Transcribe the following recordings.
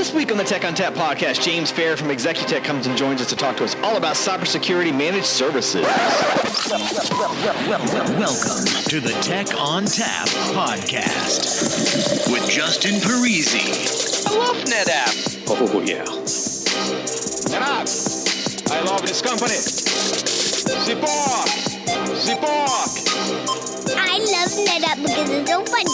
This week on the Tech on Tap podcast, James Fair from Executech comes and joins us to talk to us all about cybersecurity managed services. Welcome to the Tech on Tap podcast with Justin Parisi. I love NetApp. Oh, yeah. NetApp. I love this company. Support. I love NetApp because it's so fun.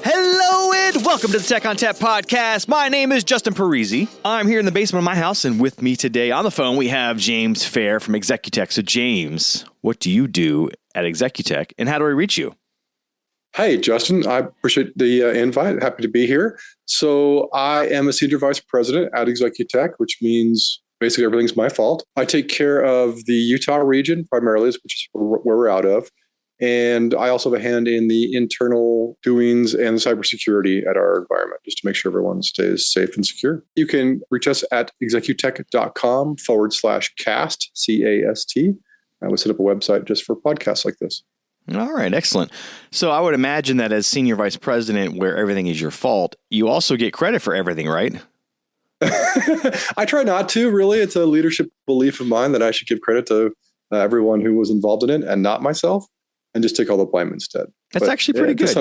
Hello and welcome to the Tech on Tap podcast. My name is Justin Parisi. I'm here in the basement of my house, and with me today on the phone we have James Fair from Executech. So James, what do you do at Executech, and how do I reach you? Hey, Justin, I appreciate the invite. Happy to be here. So I am a senior vice president at Executech, which means basically everything's my fault. I take care of the Utah region primarily, which is where we're out of. And I also have a hand in the internal doings and cybersecurity at our environment, just to make sure everyone stays safe and secure. You can reach us at executech.com/cast, C-A-S-T. I would set up a website just for podcasts like this. All right, excellent. So I would imagine that as senior vice president, where everything is your fault, you also get credit for everything, right? I try not to, really. It's a leadership belief of mine that I should give credit to everyone who was involved in it and not myself, and just take all the blame instead. That's actually pretty good.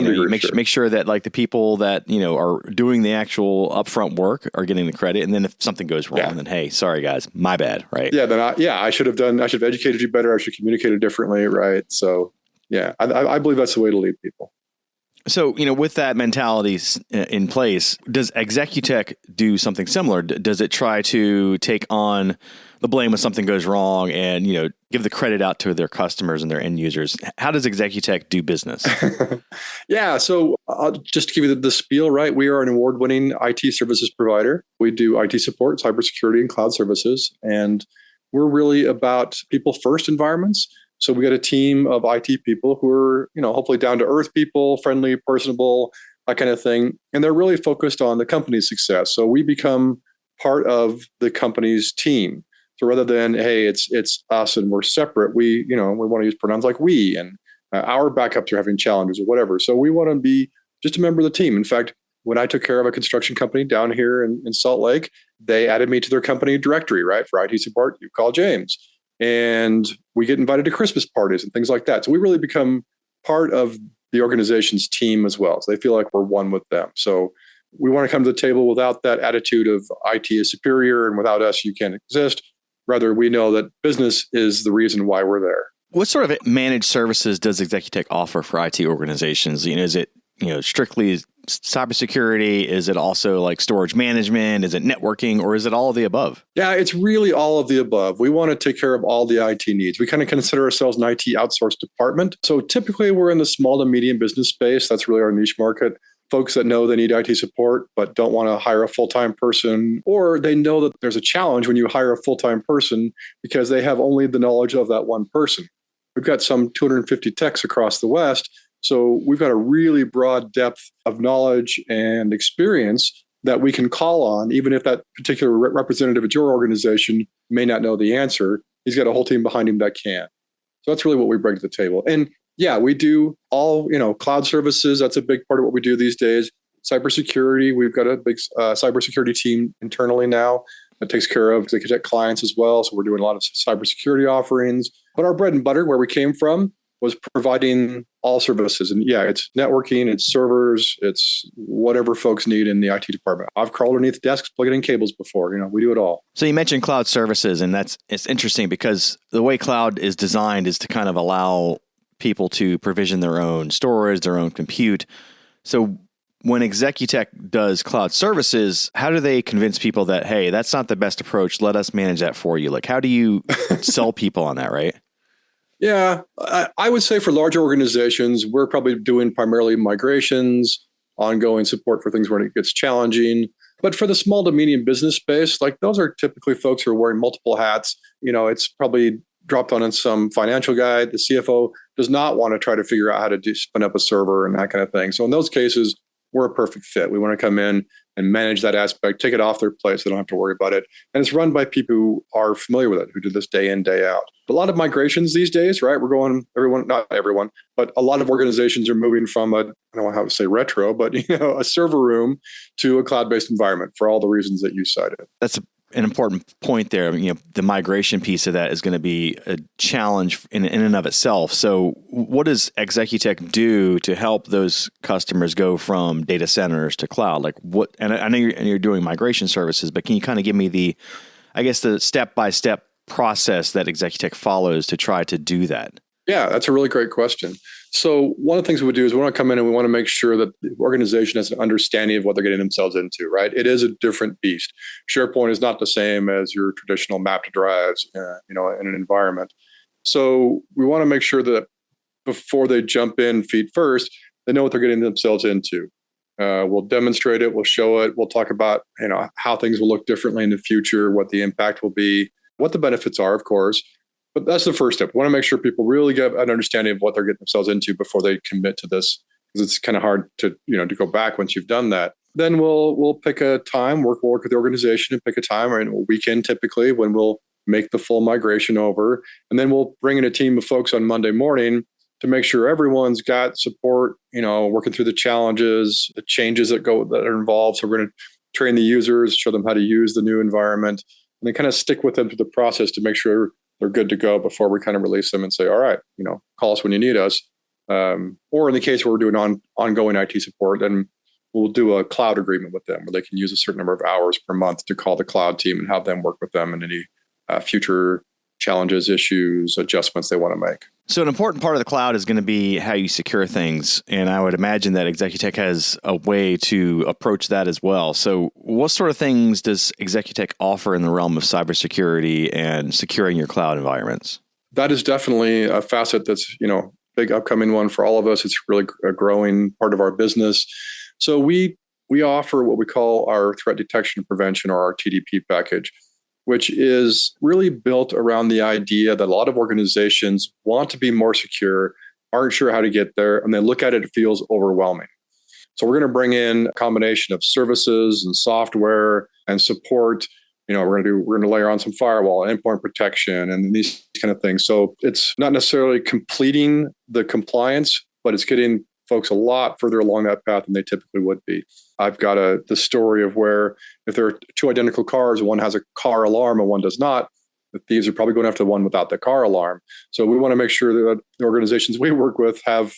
Make sure that like the people that are doing the actual upfront work are getting the credit, and then if something goes wrong, then hey, sorry guys, my bad, right? Yeah, then I should have educated you better. I should have communicated differently, right? So yeah, I believe that's the way to lead people. So, with that mentality in place, does Executech do something similar? Does it try to take on the blame when something goes wrong and, give the credit out to their customers and their end users? How does Executech do business? Yeah, so just to give you the spiel, right? We are an award-winning IT services provider. We do IT support, cybersecurity, and cloud services. And we're really about people-first environments. So we got a team of IT people who are, hopefully down to earth people, friendly, personable, that kind of thing. And they're really focused on the company's success. So we become part of the company's team. So rather than, hey, it's us and we're separate, we want to use pronouns like we, and our backups are having challenges or whatever. So we want to be just a member of the team. In fact, when I took care of a construction company down here in Salt Lake, they added me to their company directory, right? For IT support, you call James. And we get invited to Christmas parties and things like that. So we really become part of the organization's team as well. So they feel like we're one with them. So we want to come to the table without that attitude of IT is superior and without us, you can't exist. Rather, we know that business is the reason why we're there. What sort of managed services does Executech offer for IT organizations? Is it strictly cybersecurity? Is it also like storage management? Is it networking, or is it all of the above? Yeah, it's really all of the above. We want to take care of all the IT needs. We kind of consider ourselves an IT outsourced department. So typically we're in the small to medium business space. That's really our niche market. Folks that know they need IT support, but don't want to hire a full-time person, or they know that there's a challenge when you hire a full-time person because they have only the knowledge of that one person. We've got some 250 techs across the West. So we've got a really broad depth of knowledge and experience that we can call on, even if that particular representative at your organization may not know the answer. He's got a whole team behind him that can. So that's really what we bring to the table. And yeah, we do all, cloud services. That's a big part of what we do these days. Cybersecurity, we've got a big cybersecurity team internally now that takes care of Executech clients as well. So we're doing a lot of cybersecurity offerings. But our bread and butter, where we came from, was providing all services. And yeah, it's networking, it's servers, it's whatever folks need in the IT department. I've crawled underneath desks, plugging in cables before. We do it all. So you mentioned cloud services, and it's interesting because the way cloud is designed is to kind of allow people to provision their own storage, their own compute. So when Executech does cloud services, how do they convince people that, hey, that's not the best approach, let us manage that for you? Like, how do you sell people on that, right? Yeah, I would say for larger organizations, we're probably doing primarily migrations, ongoing support for things when it gets challenging. But for the small to medium business space, like those are typically folks who are wearing multiple hats. It's probably dropped on some financial guy. The CFO does not want to try to figure out how to spin up a server and that kind of thing. So in those cases, we're a perfect fit. We want to come in and manage that aspect, take it off their plate so they don't have to worry about it. And it's run by people who are familiar with it, who do this day in, day out. But a lot of migrations these days, right? Not everyone, but a lot of organizations are moving from I don't know how to say retro, but a server room to a cloud-based environment for all the reasons that you cited. That's an important point there. The migration piece of that is going to be a challenge in and of itself. So what does Executech do to help those customers go from data centers to cloud? And I know you're doing migration services, but can you kind of give me the step-by-step process that Executech follows to try to do that? Yeah, that's a really great question. So one of the things we would do is we want to come in and we want to make sure that the organization has an understanding of what they're getting themselves into, right? It is a different beast. SharePoint is not the same as your traditional mapped drives, in an environment. So we want to make sure that before they jump in feet first, they know what they're getting themselves into. We'll demonstrate it. We'll show it. We'll talk about, how things will look differently in the future, what the impact will be, what the benefits are, of course. But that's the first step. We want to make sure people really get an understanding of what they're getting themselves into before they commit to this, because it's kind of hard to go back once you've done that. Then we'll pick a time, work with the organization and pick a time, or a weekend typically, when we'll make the full migration over. And then we'll bring in a team of folks on Monday morning to make sure everyone's got support, working through the challenges, the changes that are involved. So we're going to train the users, show them how to use the new environment, and then kind of stick with them through the process to make sure they're good to go before we kind of release them and say, all right, call us when you need us. Or in the case where we're doing ongoing IT support, then we'll do a cloud agreement with them where they can use a certain number of hours per month to call the cloud team and have them work with them in any future challenges, issues, adjustments they want to make. So an important part of the cloud is going to be how you secure things. And I would imagine that Executech has a way to approach that as well. So what sort of things does Executech offer in the realm of cybersecurity and securing your cloud environments? That is definitely a facet that's, big upcoming one for all of us. It's really a growing part of our business. So we offer what we call our threat detection and prevention, or our TDP package, which is really built around the idea that a lot of organizations want to be more secure, aren't sure how to get there, and they look at it, it feels overwhelming. So we're going to bring in a combination of services and software and support. We're going to layer on some firewall, endpoint protection, and these kind of things. So it's not necessarily completing the compliance, but it's getting folks a lot further along that path than they typically would be. I've got the story of where if there are two identical cars, one has a car alarm and one does not, the thieves are probably going after the one without the car alarm. So we want to make sure that the organizations we work with have,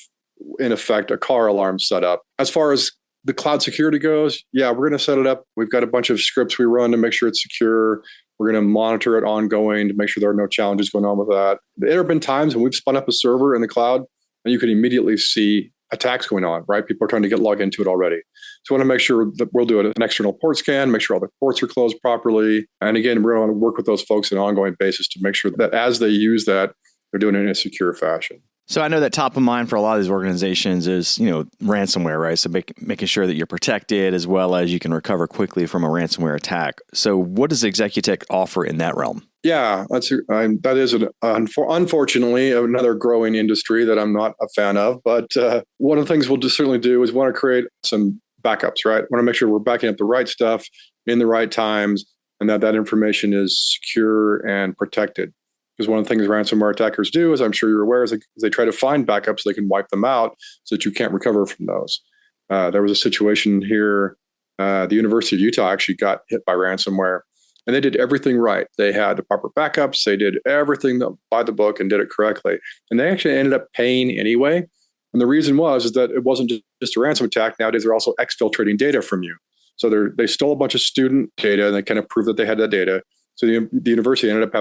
in effect, a car alarm set up. As far as the cloud security goes, we're going to set it up. We've got a bunch of scripts we run to make sure it's secure. We're going to monitor it ongoing to make sure there are no challenges going on with that. There have been times when we've spun up a server in the cloud and you can immediately see attacks going on, right? People are trying to get logged into it already. So we want to make sure that we'll do an external port scan, make sure all the ports are closed properly. And again, we're going to work with those folks on an ongoing basis to make sure that as they use that, they're doing it in a secure fashion. So I know that top of mind for a lot of these organizations is, ransomware, right? So making sure that you're protected as well as you can recover quickly from a ransomware attack. So what does Executech offer in that realm? Yeah, that is unfortunately another growing industry that I'm not a fan of. But one of the things we'll certainly do is want to create some backups, right? Want to make sure we're backing up the right stuff in the right times and that information is secure and protected. Because one of the things ransomware attackers do, as I'm sure you're aware, is they try to find backups so they can wipe them out so that you can't recover from those. There was a situation here, the University of Utah actually got hit by ransomware. And they did everything right. They had the proper backups. They did everything by the book and did it correctly. And they actually ended up paying anyway. And the reason is that it wasn't just a ransom attack. Nowadays, they're also exfiltrating data from you. So they stole a bunch of student data and they kind of proved that they had that data. So the university ended up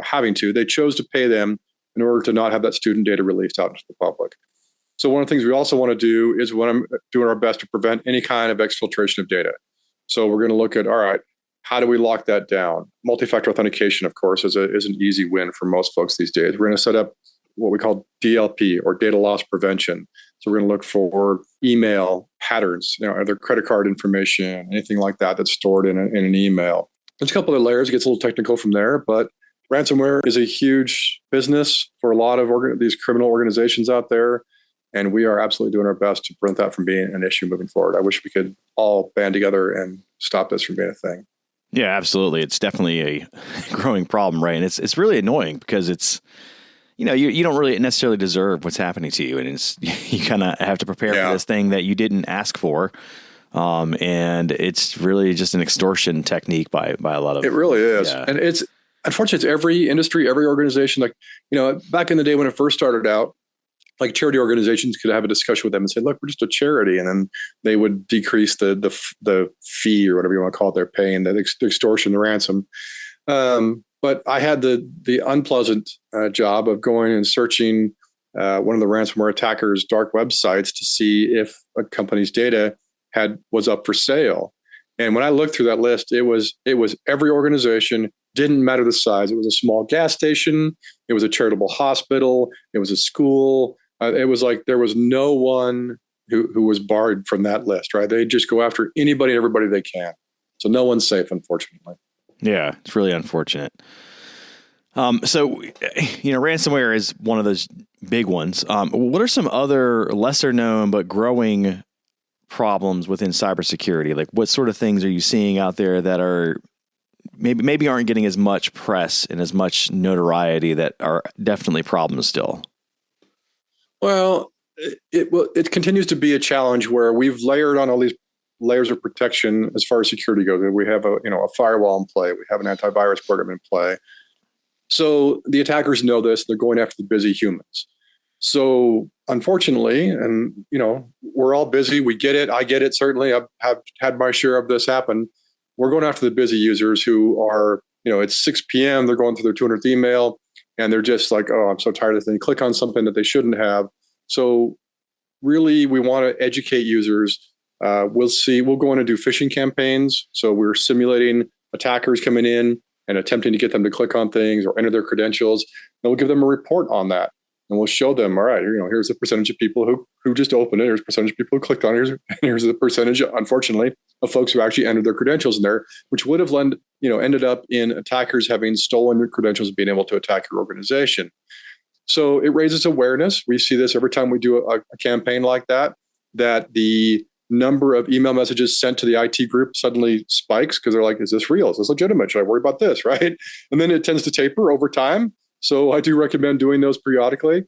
having to. They chose to pay them in order to not have that student data released out into the public. So one of the things we also want to do is when I'm doing our best to prevent any kind of exfiltration of data. So we're going to look at, all right, how do we lock that down? Multi-factor authentication, of course, is an easy win for most folks these days. We're going to set up what we call DLP, or data loss prevention. So we're going to look for email patterns, either credit card information, anything like that that's stored in an email. There's a couple of layers. It gets a little technical from there, but ransomware is a huge business for a lot of these criminal organizations out there. And we are absolutely doing our best to prevent that from being an issue moving forward. I wish we could all band together and stop this from being a thing. Yeah, absolutely. It's definitely a growing problem, right? And it's really annoying because it's, you don't really necessarily deserve what's happening to you. And you kind of have to prepare for this thing that you didn't ask for. And it's really just an extortion technique by a lot of. It really is. Yeah. And it's, unfortunately, it's every industry, every organization. Like, back in the day when it first started out, like charity organizations could have a discussion with them and say, look, we're just a charity. And then they would decrease the fee or whatever you want to call it they're paying, the extortion, the ransom. But I had the unpleasant job of going and searching one of the ransomware attackers' dark websites to see if a company's data was up for sale. And when I looked through that list, it was every organization, didn't matter the size. It was a small gas station. It was a charitable hospital. It was a school. It was like there was no one who was barred from that list, right? They just go after anybody and everybody they can. So no one's safe, unfortunately. Yeah, it's really unfortunate. So, ransomware is one of those big ones. What are some other lesser known but growing problems within cybersecurity? Like what sort of things are you seeing out there that are maybe aren't getting as much press and as much notoriety that are definitely problems still? Well, it continues to be a challenge where we've layered on all these layers of protection as far as security goes. We have a firewall in play. We have an antivirus program in play. So the attackers know this. They're going after the busy humans. So unfortunately, and we're all busy. We get it. I get it. Certainly, I've had my share of this happen. We're going after the busy users who are, it's 6 p.m. They're going through their 200th email, and they're just like, oh, I'm so tired of this. And click on something that they shouldn't have. So really, we want to educate users. We'll go in and do phishing campaigns. So we're simulating attackers coming in and attempting to get them to click on things or enter their credentials. And we'll give them a report on that. And we'll show them, all right, here's the percentage of people who just opened it. Here's the percentage of people who clicked on it. Here's the percentage, unfortunately, of folks who actually entered their credentials in there, which would have ended up in attackers having stolen your credentials and being able to attack your organization. So it raises awareness. We see this every time we do a campaign like that the number of email messages sent to the IT group suddenly spikes because they're like, is this real? Is this legitimate? Should I worry about this? Right? And then it tends to taper over time. So I do recommend doing those periodically.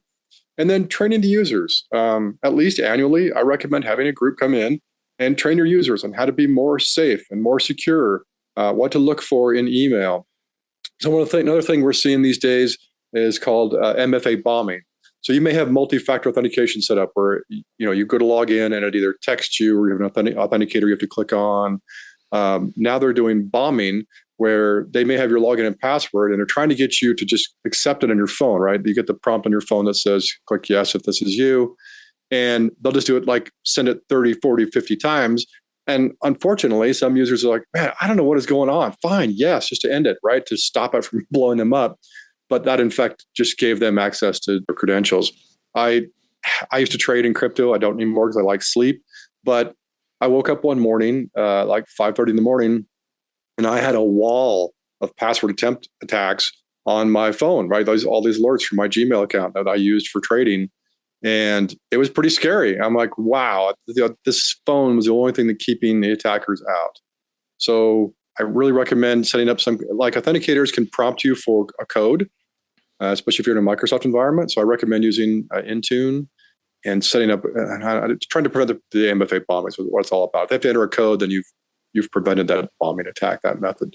And then training the users, at least annually. I recommend having a group come in and train your users on how to be more safe and more secure, what to look for in email. So another thing we're seeing these days is called MFA bombing. So you may have multi-factor authentication set up where you go to log in and it either texts you or you have an authenticator you have to click on. Now they're doing bombing where they may have your login and password and they're trying to get you to just accept it on your phone, right? You get the prompt on your phone that says, click yes if this is you. And they'll just do it like send it 30, 40, 50 times. And unfortunately, some users are like, man, I don't know what is going on. Fine, yes, just to end it, right? To stop it from blowing them up. But that, in fact, just gave them access to their credentials. I used to trade in crypto. I don't anymore because I like sleep. But I woke up one morning, like 5:30 in the morning, and I had a wall of password attempt attacks on my phone, right? All these alerts from my Gmail account that I used for trading. And it was pretty scary. I'm like, wow, this phone was the only thing that keeping the attackers out. So I really recommend setting up some, like authenticators can prompt you for a code, especially if you're in a Microsoft environment. So I recommend using Intune and setting up, trying to prevent the MFA bombing is what it's all about. If they have to enter a code, then you've prevented that bombing attack, that method.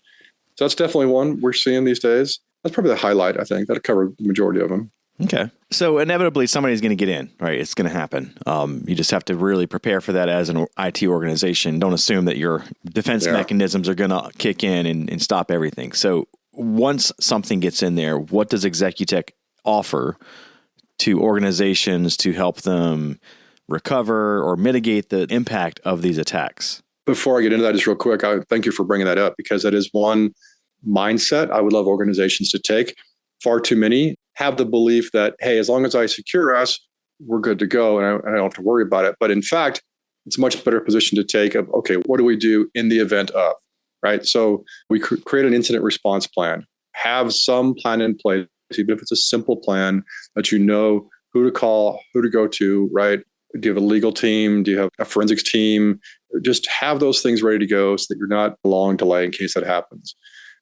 So that's definitely one we're seeing these days. That's probably the highlight, I think. That'll cover the majority of them. Okay. So inevitably somebody's going to get in, right? It's going to happen. You just have to really prepare for that as an IT organization. Don't assume that your defense mechanisms are going to kick in and stop everything. So once something gets in there, what does Executech offer to organizations to help them recover or mitigate the impact of these attacks? Before I get into that, just real quick, I thank you for bringing that up because that is one mindset I would love organizations to take. Far too many have the belief that, hey, as long as I secure us, we're good to go and I don't have to worry about it. But in fact, it's a much better position to take of, okay, what do we do in the event of, right? So we create an incident response plan, have some plan in place, even if it's a simple plan that who to call, who to go to, right? Do you have a legal team? Do you have a forensics team? Just have those things ready to go so that you're not a long delay in case that happens.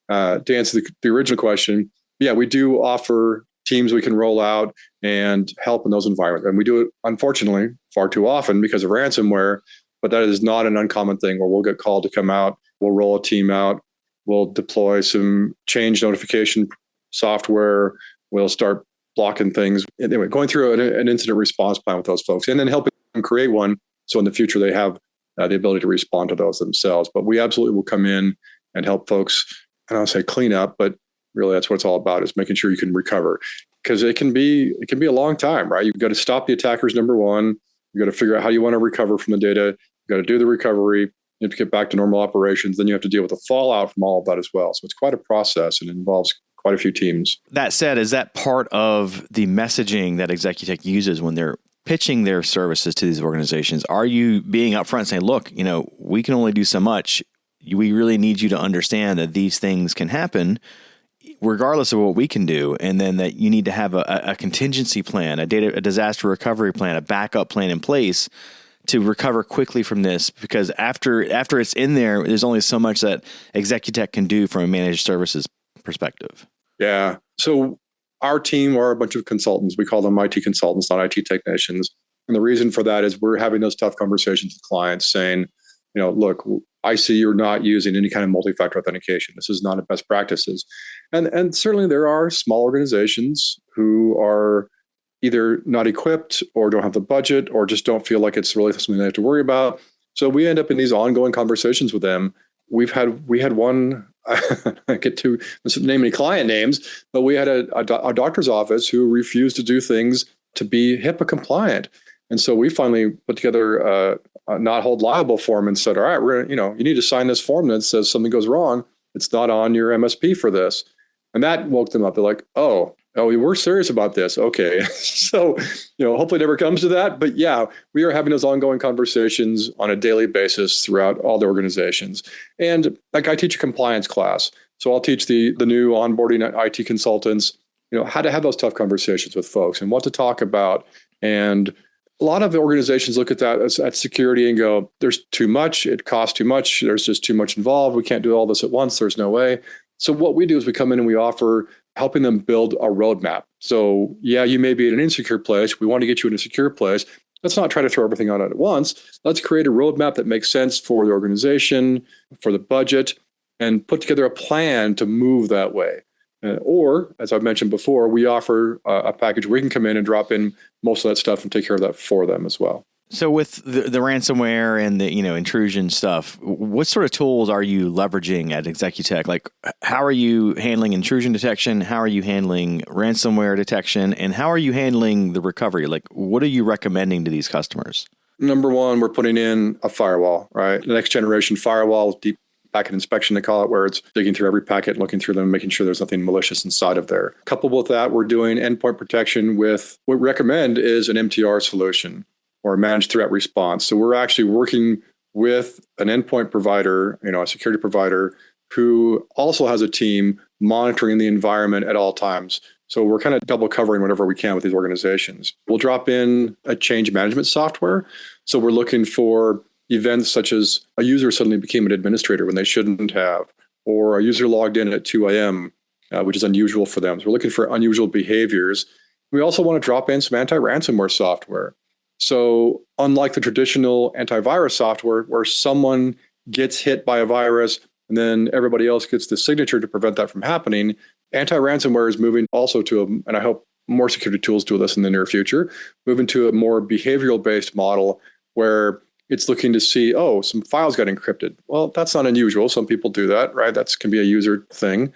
To answer the original question, yeah, we do offer teams we can roll out and help in those environments. And we do it, unfortunately, far too often because of ransomware, but that is not an uncommon thing where we'll get called to come out, we'll roll a team out, we'll deploy some change notification software, we'll start blocking things. Anyway, going through an incident response plan with those folks and then helping them create one so in the future they have the ability to respond to those themselves. But we absolutely will come in and help folks, I don't say clean up, but really that's what it's all about, is making sure you can recover. Because it can be a long time, right? You've got to stop the attackers, number one. You've got to figure out how you want to recover from the data. You've got to do the recovery. You have to get back to normal operations. Then you have to deal with the fallout from all of that as well. So it's quite a process and it involves quite a few teams. That said, is that part of the messaging that Executech uses when they're pitching their services to these organizations? Are you being upfront saying, look, we can only do so much. We really need you to understand that these things can happen regardless of what we can do, and then that you need to have a contingency plan, a disaster recovery plan, a backup plan in place to recover quickly from this, because after it's in there, there's only so much that Executech can do from a managed services perspective. Yeah. So our team are a bunch of consultants. We call them IT consultants, not IT technicians. And the reason for that is we're having those tough conversations with clients saying, look, I see you're not using any kind of multi-factor authentication. This is not a best practices. And certainly there are small organizations who are either not equipped or don't have the budget or just don't feel like it's really something they have to worry about. So we end up in these ongoing conversations with them. We had one, I get to name any client names, but we had a doctor's office who refused to do things to be HIPAA compliant. And so we finally put together a not hold liable form and said, all right, you need to sign this form that says something goes wrong. It's not on your MSP for this. And that woke them up. They're like, oh, we're serious about this. Okay. So, hopefully it never comes to that. But yeah, we are having those ongoing conversations on a daily basis throughout all the organizations. And like I teach a compliance class. So I'll teach the new onboarding IT consultants, how to have those tough conversations with folks and what to talk about. And a lot of the organizations look at that at security and go, there's too much, it costs too much, there's just too much involved, we can't do all this at once, there's no way. So what we do is we come in and we offer helping them build a roadmap. So yeah, you may be in an insecure place, we want to get you in a secure place. Let's not try to throw everything on at once. Let's create a roadmap that makes sense for the organization, for the budget, and put together a plan to move that way. Or, as I've mentioned before, we offer a package where we can come in and drop in most of that stuff and take care of that for them as well. So with the ransomware and the intrusion stuff, what sort of tools are you leveraging at Executech? Like, how are you handling intrusion detection? How are you handling ransomware detection? And how are you handling the recovery? Like, what are you recommending to these customers? Number one, we're putting in a firewall, right? The next generation firewall, deep packet inspection, they call it, where it's digging through every packet, looking through them, making sure there's nothing malicious inside of there. Coupled with that, we're doing endpoint protection with what we recommend is an MTR solution or a managed threat response. So we're actually working with an endpoint provider, a security provider who also has a team monitoring the environment at all times. So we're kind of double covering whatever we can with these organizations. We'll drop in a change management software. So we're looking for events such as a user suddenly became an administrator when they shouldn't have, or a user logged in at 2 a.m., which is unusual for them. So we're looking for unusual behaviors. We also want to drop in some anti-ransomware software. So unlike the traditional antivirus software where someone gets hit by a virus and then everybody else gets the signature to prevent that from happening, anti-ransomware is moving also to, and I hope more security tools do this in the near future, moving to a more behavioral-based model where it's looking to see, some files got encrypted. Well, that's not unusual. Some people do that, right? That can be a user thing.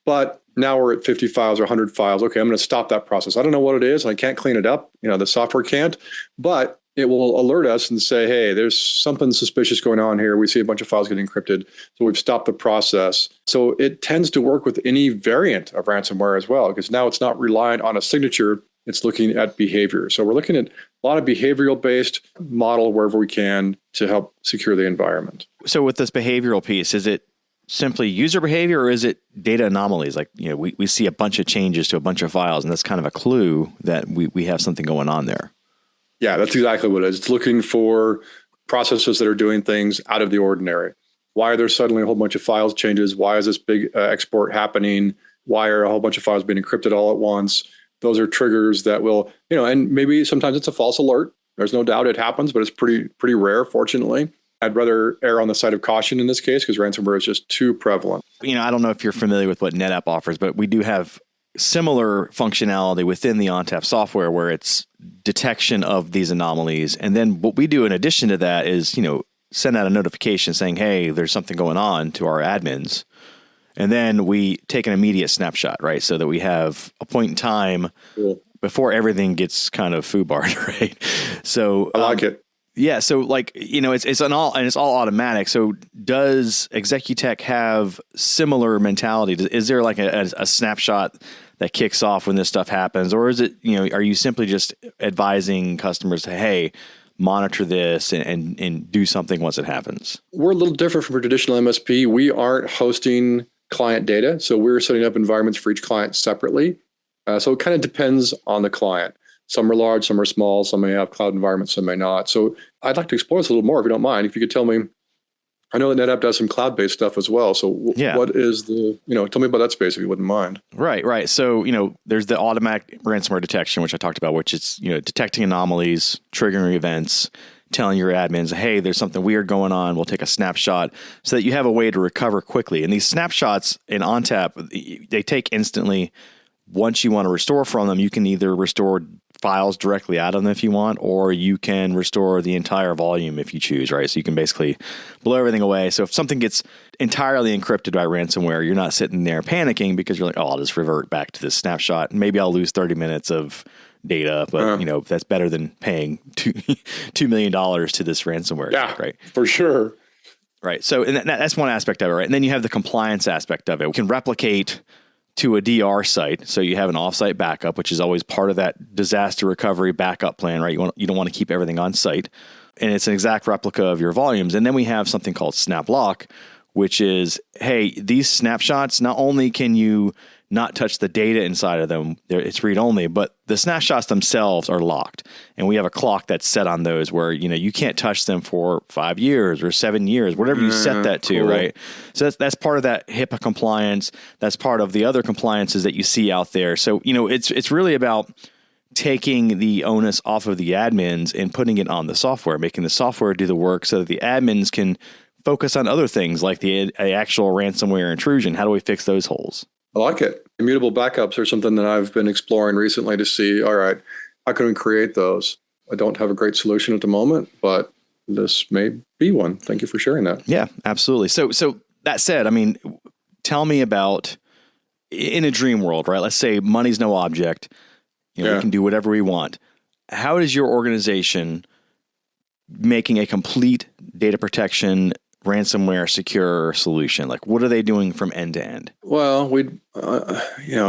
But now we're at 50 files or 100 files. Okay, I'm going to stop that process. I don't know what it is, and I can't clean it up. The software can't, but it will alert us and say, hey, there's something suspicious going on here. We see a bunch of files getting encrypted. So we've stopped the process. So it tends to work with any variant of ransomware as well, because now it's not reliant on a signature. It's looking at behavior. So we're looking at a lot of behavioral-based model wherever we can to help secure the environment. So with this behavioral piece, is it simply user behavior, or is it data anomalies? Like, we see a bunch of changes to a bunch of files, and that's kind of a clue that we have something going on there. Yeah, that's exactly what it is. It's looking for processes that are doing things out of the ordinary. Why are there suddenly a whole bunch of files changes? Why is this big export happening? Why are a whole bunch of files being encrypted all at once? Those are triggers that will, and maybe sometimes it's a false alert. There's no doubt it happens, but it's pretty rare, fortunately. I'd rather err on the side of caution in this case because ransomware is just too prevalent. I don't know if you're familiar with what NetApp offers, but we do have similar functionality within the ONTAP software where it's detection of these anomalies. And then what we do in addition to that is, send out a notification saying, hey, there's something going on to our admins. And then we take an immediate snapshot, right? So that we have a point in time before everything gets kind of foobarred, right? So I like it. Yeah. So it's all automatic. So does Executech have similar mentality? Is there like a snapshot that kicks off when this stuff happens? Or is it, are you simply just advising customers to, hey, monitor this and do something once it happens? We're a little different from a traditional MSP. We aren't hosting client data. So we're setting up environments for each client separately. So it kind of depends on the client. Some are large, some are small, some may have cloud environments, some may not. So I'd like to explore this a little more, if you don't mind. If you could tell me, I know that NetApp does some cloud-based stuff as well. So what is tell me about that space if you wouldn't mind. Right. So, there's the automatic ransomware detection, which I talked about, which is, detecting anomalies, triggering events, telling your admins, hey, there's something weird going on. We'll take a snapshot so that you have a way to recover quickly. And these snapshots in ONTAP, they take instantly. Once you want to restore from them, you can either restore files directly out of them if you want, or you can restore the entire volume if you choose, right? So you can basically blow everything away. So if something gets entirely encrypted by ransomware, you're not sitting there panicking because you're like, oh, I'll just revert back to this snapshot. Maybe I'll lose 30 minutes of data, but that's better than paying $2 million to this ransomware. Yeah, right? For sure. Right. So and that's one aspect of it, right? And then you have the compliance aspect of it. We can replicate to a DR site. So you have an offsite backup, which is always part of that disaster recovery backup plan, right? You don't want to keep everything on site. And it's an exact replica of your volumes. And then we have something called SnapLock, which is, hey, these snapshots, not only can you not touch the data inside of them, it's read-only, but the snapshots themselves are locked. And we have a clock that's set on those where, you can't touch them for 5 years or 7 years, whatever you set that to, cool. Right? So that's part of that HIPAA compliance. That's part of the other compliances that you see out there. So, it's really about taking the onus off of the admins and putting it on the software, making the software do the work so that the admins can focus on other things like the actual ransomware intrusion. How do we fix those holes? I like it. Immutable backups are something that I've been exploring recently to see, all right, how can we create those? I don't have a great solution at the moment, but this may be one. Thank you for sharing that. Yeah, absolutely. So that said, tell me about, in a dream world, right? Let's say money's no object. We can do whatever we want. How is your organization making a complete data protection ransomware secure solution? Like, what are they doing from end to end? Well,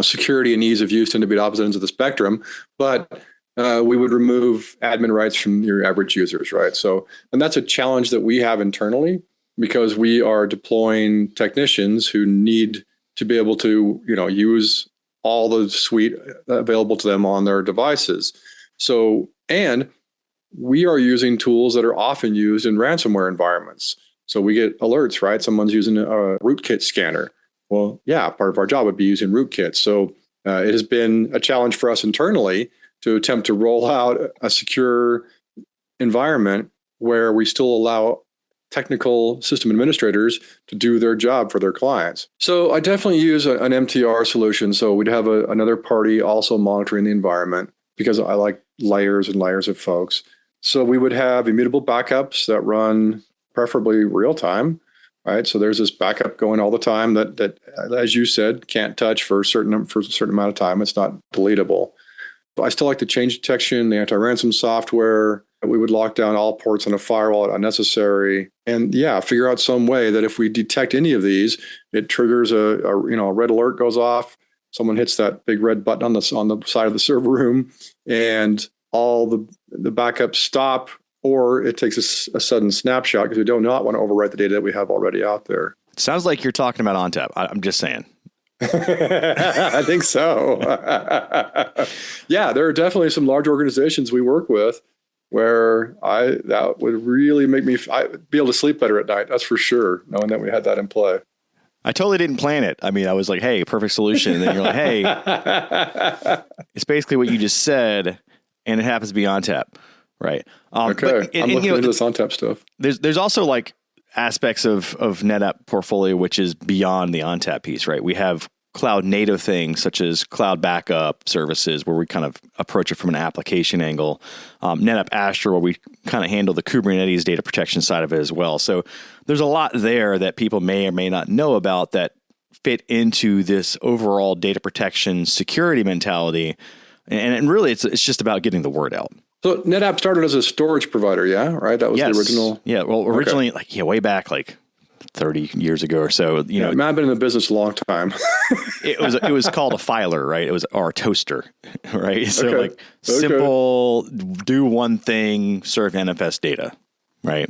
security and ease of use tend to be the opposite ends of the spectrum, but we would remove admin rights from your average users, right? So, and that's a challenge that we have internally because we are deploying technicians who need to be able to, use all the suite available to them on their devices. So, and we are using tools that are often used in ransomware environments. So we get alerts, right? Someone's using a rootkit scanner. Well, yeah, part of our job would be using rootkits. So it has been a challenge for us internally to attempt to roll out a secure environment where we still allow technical system administrators to do their job for their clients. So I definitely use an MTR solution. So we'd have another party also monitoring the environment because I like layers and layers of folks. So we would have immutable backups that run preferably real time, right? So there's this backup going all the time that as you said, can't touch for a certain amount of time. It's not deletable. But I still like the change detection, the anti-ransom software. We would lock down all ports on a firewall if unnecessary. And figure out some way that if we detect any of these, it triggers a red alert goes off. Someone hits that big red button on the side of the server room and all the backups stop, or it takes a sudden snapshot because we do not want to overwrite the data that we have already out there. Sounds like you're talking about ONTAP. I'm just saying. I think so. Yeah, there are definitely some large organizations we work with where that would really make me be able to sleep better at night. That's for sure, knowing that we had that in play. I totally didn't plan it. I mean, I was like, hey, perfect solution. And then you're like, hey, it's basically what you just said, and it happens to be ONTAP, right? Okay, I'm looking into this ONTAP stuff. There's also like aspects of NetApp portfolio, which is beyond the ONTAP piece, right? We have cloud native things such as cloud backup services where we kind of approach it from an application angle. NetApp Astra, where we kind of handle the Kubernetes data protection side of it as well. So there's a lot there that people may or may not know about that fit into this overall data protection security mentality. And really, it's just about getting the word out. So NetApp started as a storage provider, yeah? Right? That was the original? Yeah, well, originally, way back, 30 years ago or so, I've been in the business a long time. it was called a filer, right? It was our toaster, right? So simple, do one thing, serve NFS data, right?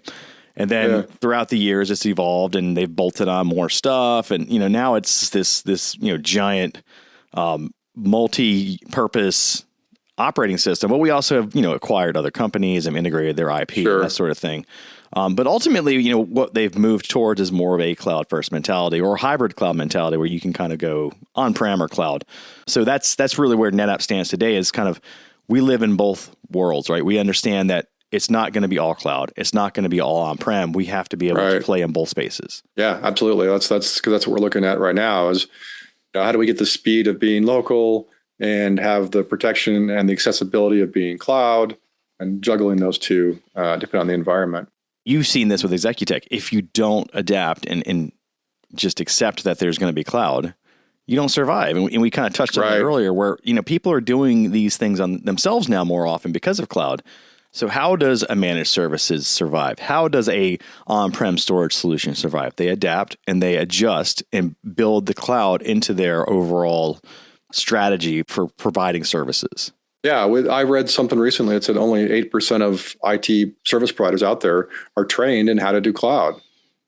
And then throughout the years, it's evolved and they've bolted on more stuff. And, now it's this giant multi-purpose operating system. But we also have, acquired other companies and integrated their IP and that sort of thing. But ultimately, what they've moved towards is more of a cloud first mentality or hybrid cloud mentality where you can kind of go on-prem or cloud. So that's really where NetApp stands today is kind of, we live in both worlds, right? We understand that it's not going to be all cloud. It's not going to be all on-prem. We have to be able to play in both spaces. Yeah, absolutely. That's what we're looking at right now is how do we get the speed of being local and have the protection and the accessibility of being cloud and juggling those two depending on the environment. You've seen this with Executech. If you don't adapt and just accept that there's going to be cloud, you don't survive. And we kind of touched on that earlier where, people are doing these things on themselves now more often because of cloud. So how does a managed services survive? How does a on-prem storage solution survive? They adapt and they adjust and build the cloud into their overall strategy for providing services. Yeah, I read something recently that said only 8% of IT service providers out there are trained in how to do cloud.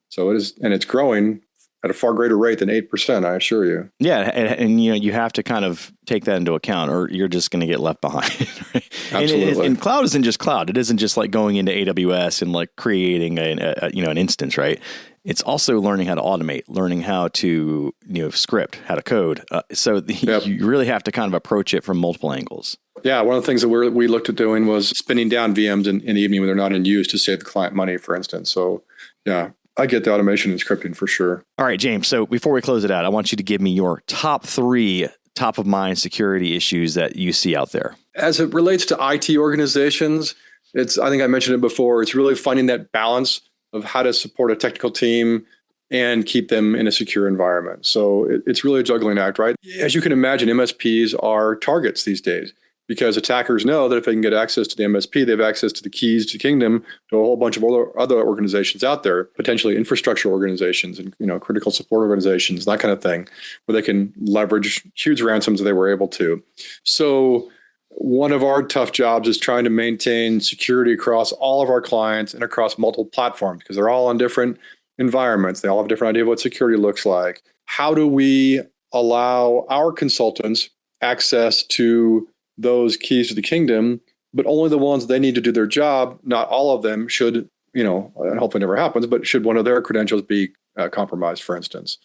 So it is, and it's growing at a far greater rate than 8%, I assure you. Yeah, and you have to kind of take that into account or you're just going to get left behind. Right? Absolutely. And cloud isn't just cloud. It isn't just like going into AWS and like creating an instance, right? It's also learning how to automate, learning how to script, how to code. You really have to kind of approach it from multiple angles. Yeah, one of the things that we looked at doing was spinning down VMs in the evening when they're not in use to save the client money, for instance. So yeah, I get the automation and scripting for sure. All right, James. So before we close it out, I want you to give me your top 3 top of mind security issues that you see out there. As it relates to IT organizations, I think I mentioned it before, it's really finding that balance of how to support a technical team and keep them in a secure environment. So it's really a juggling act, right? As you can imagine, MSPs are targets these days because attackers know that if they can get access to the MSP, they have access to the keys to the kingdom to a whole bunch of other organizations out there, potentially infrastructure organizations and critical support organizations, that kind of thing, where they can leverage huge ransoms if they were able to. So one of our tough jobs is trying to maintain security across all of our clients and across multiple platforms because they're all on different environments. They all have a different idea of what security looks like. How do we allow our consultants access to those keys to the kingdom, but only the ones they need to do their job? Not all of them should, and hopefully never happens, but should one of their credentials be compromised, for instance?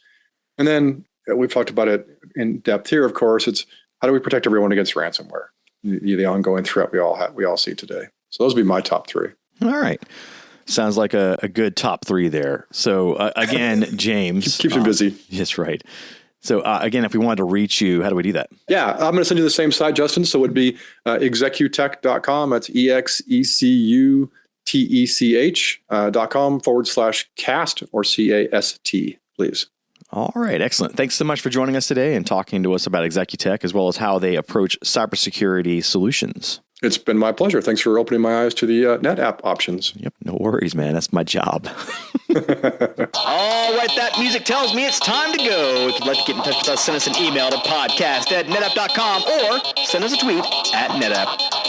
And then we've talked about it in depth here, of course. It's how do we protect everyone against ransomware? The ongoing threat we all see today. So those would be my top 3. All right. Sounds like a good top 3 there. So again, James. Keeps you busy. That's right. So again, if we wanted to reach you, how do we do that? Yeah, I'm going to send you the same site, Justin. So it would be executech.com. That's executech.com/cast or CAST, please. All right. Excellent. Thanks so much for joining us today and talking to us about Executech as well as how they approach cybersecurity solutions. It's been my pleasure. Thanks for opening my eyes to the NetApp options. Yep. No worries, man. That's my job. All right, that music tells me it's time to go. If you'd like to get in touch with us, send us an email to podcast@netapp.com or send us a tweet @netapp.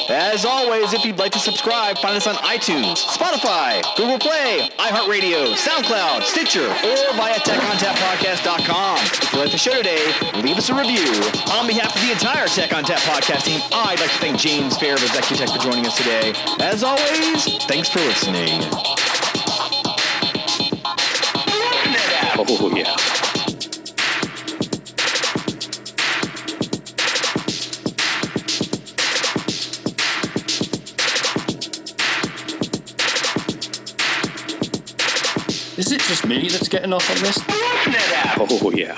As always, if you'd like to subscribe, find us on iTunes, Spotify, Google Play, iHeartRadio, SoundCloud, Stitcher, or via TechOnTapPodcast.com. If you like the show today, leave us a review. On behalf of the entire Tech on Tap podcast team, I'd like to thank James Fair of Executech for joining us today. As always, thanks for listening. Oh, yeah. Is it just me that's getting off on this? Oh, yeah.